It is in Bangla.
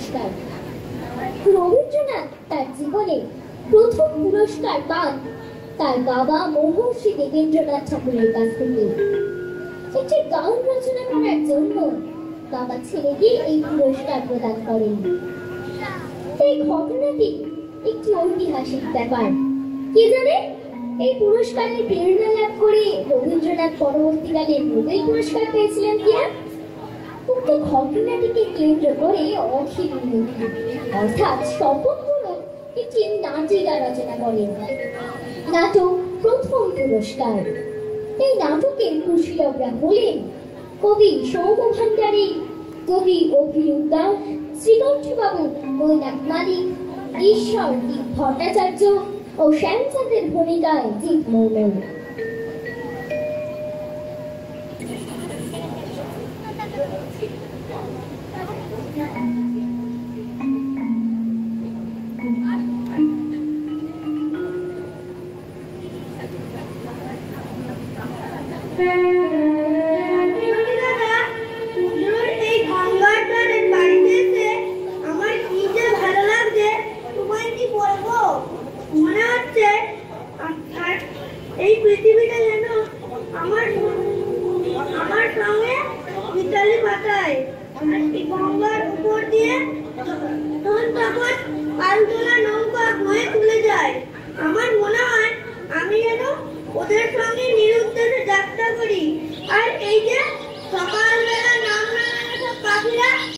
পুরস্কার। রবীন্দ্রনাথ তার জীবনে প্রথম পুরস্কার পান তার বাবা মহর্ষি দেবেন্দ্রনাথ ঠাকুরের কাছ থেকে। একটি গান রচনা করার জন্য বাবা ছেলেকে এই পুরস্কার প্রদান করেন। এই ঘটনাটি একটি ঐতিহাসিক ব্যাপার। কে জানে এই পুরস্কারের প্রেরণা লাভ করে রবীন্দ্রনাথ পরবর্তীকালে নোবেল পুরস্কার পেয়েছিলেন কিনা? উক্ত ঘটনাটিকে কেন্দ্র করে অখিল অর্থাৎ স্বপনমূলক একটি নাটিকা রচনা করেন। নাটক প্রথম পুরস্কার। এই নাটকের পরিচালকরা হলেন কবি সৌম্যভান্ডারী, কবি অভিরূপ দাস, শ্রীকণ্ঠবাবু, মৈনাক মালিক, ঈশ্বর ভট্টাচার্য ও শ্যামচাঁদের ভূমিকায় জিৎ মৌল। এই পৃথিবীটা যেন আমার সঙ্গে মিতালি পাতায় গঙ্গার উপর দিয়ে তখন পালতোলা নৌকা বয়ে চলে যায়। আমার মনে হয় আমি যেন ওদের সঙ্গে নিরুদ্দেশে যাত্রা করি। আর এই যে সকালবেলা নাম সব পাখিরা